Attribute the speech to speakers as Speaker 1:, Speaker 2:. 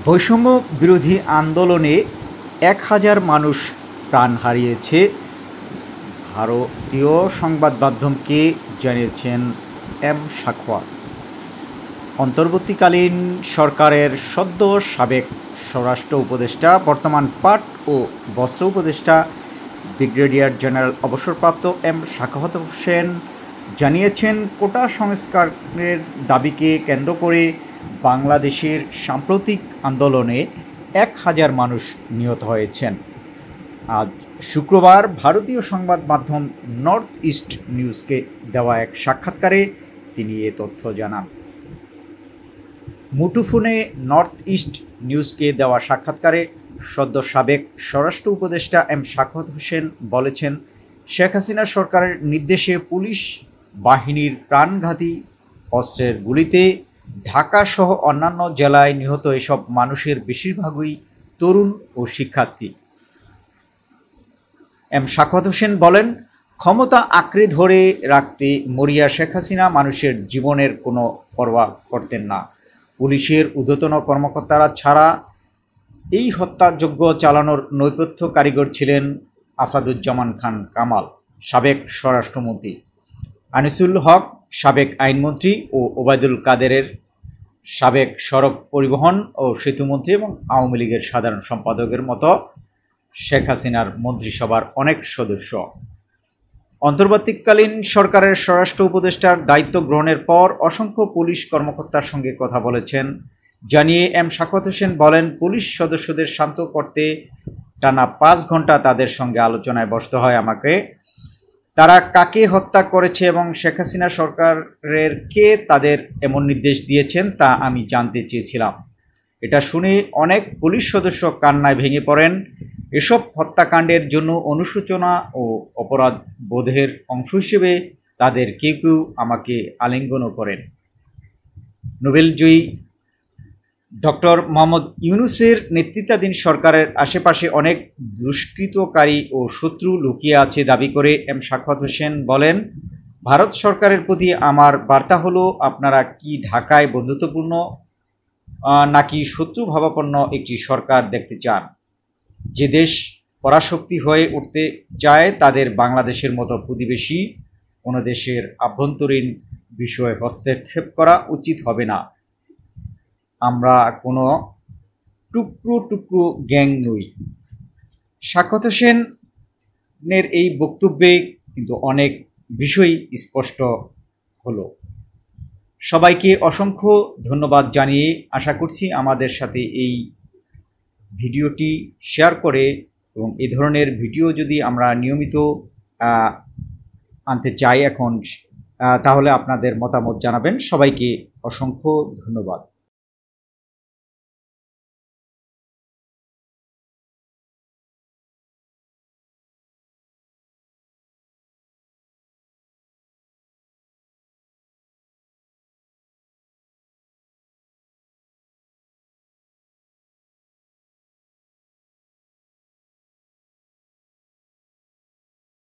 Speaker 1: বৈষম্য বিরোধী আন্দোলনে ১,০০০ মানুষ প্রাণ হারিয়েছে, ভারতীয় সংবাদ মাধ্যমকে জানিয়েছেন এম সাখাওয়াত। অন্তর্বর্তীকালীন সরকারের সদ্য সাবেক স্বরাষ্ট্র উপদেষ্টা, বর্তমান পাট ও বস্ত্র উপদেষ্টা ব্রিগেডিয়ার জেনারেল অবসরপ্রাপ্ত এম সাখাওয়াত হোসেন জানিয়েছেন, কোটা সংস্কারের দাবিকে কেন্দ্র করে বাংলাদেশের সাম্প্রতিক আন্দোলনে ১,০০০ মানুষ নিহত হয়েছেন। আজ শুক্রবার ভারতীয় সংবাদ মাধ্যম নর্থ ইস্ট নিউজকে দেওয়া এক সাক্ষাৎকারে তিনি এ তথ্য জানান। মুঠোফোনে নর্থ ইস্ট নিউজকে দেওয়া সাক্ষাৎকারে সদ্য সাবেক স্বরাষ্ট্র উপদেষ্টা এম সাখাওয়াত হোসেন বলেছেন, শেখ হাসিনা সরকারের নির্দেশে পুলিশ বাহিনীর প্রাণঘাতী অস্ত্রের গুলিতে ঢাকাসহ অন্যান্য জেলায় নিহত এসব মানুষের বেশিরভাগই তরুণ ও শিক্ষার্থী। এম সাখাওয়াত হোসেন বলেন, ক্ষমতা আঁকড়ে ধরে রাখতে মরিয়া শেখ হাসিনা মানুষের জীবনের কোনো পরোয়া করতেন না। পুলিশের ঊর্ধ্বতন কর্মকর্তারা ছাড়া এই হত্যাযজ্ঞ চালানোর নেপথ্য কারিগর ছিলেন আসাদুজ্জামান খান কামাল, সাবেক স্বরাষ্ট্রমন্ত্রী, আনিসুল হক, সাবেক আইনমন্ত্রী ও ওবায়দুল কাদেরের সাবেক সড়ক পরিবহন ও সেতুমন্ত্রী এবং আওয়ামী লীগের সাধারণ সম্পাদকের মতো শেখ হাসিনার মন্ত্রিসভার অনেক সদস্য। অন্তর্বর্তীকালীন সরকারের স্বরাষ্ট্র উপদেষ্টার দায়িত্ব গ্রহণের পর অসংখ্য পুলিশ কর্মকর্তার সঙ্গে কথা বলেছেন জানিয়ে এম সাখাওয়াত হোসেন বলেন, পুলিশ সদস্যদের শান্ত করতে টানা ৫ ঘন্টা তাদের সঙ্গে আলোচনায় বসতে হয় আমাকে। তারা কাকে হত্যা করেছে এবং শেখ হাসিনা সরকারের কে তাদের এমন নির্দেশ দিয়েছেন তা আমি জানতে চেয়েছিলাম। এটা শুনে অনেক পুলিশ সদস্য কান্নায় ভেঙে পড়েন। এসব হত্যাকাণ্ডের জন্য অনুশোচনা ও অপরাধ বোধের অংশ হিসেবে তাদের কেউ কেউ আমাকে আলিঙ্গনও করেন। নোবেলজয়ী ডক্টর মোহাম্মদ ইউনূসের নেতৃত্বাধীন সরকারের আশেপাশে অনেক দুষ্কৃতকারী ও শত্রু লুকিয়ে আছে দাবি করে এম সাখাওয়াত হোসেন বলেন, ভারত সরকারের প্রতি আমার বার্তা হলো, আপনারা কি ঢাকায় বন্ধুত্বপূর্ণ নাকি শত্রুভাবাপন্ন একটি সরকার দেখতে চান? যে দেশ পরাশক্তি হয়ে উঠতে চায় তাদের বাংলাদেশের মতো প্রতিবেশী কোনো দেশের আভ্যন্তরীণ বিষয়ে হস্তক্ষেপ করা উচিত হবে না। আমরা কোনো টুকরো টুকরো গ্যাং নই। সাখাওয়াত হোসেনের এই বক্তব্যে কিন্তু অনেক বিষয় স্পষ্ট হলো। সবাইকে অসংখ্য ধন্যবাদ জানিয়ে আশা করছি আমাদের সাথে এই ভিডিওটি শেয়ার করে এবং এই ধরনের ভিডিও যদি আমরা নিয়মিত আনতে চাই এখন, তাহলে আপনাদের মতামত জানাবেন। সবাইকে অসংখ্য ধন্যবাদ।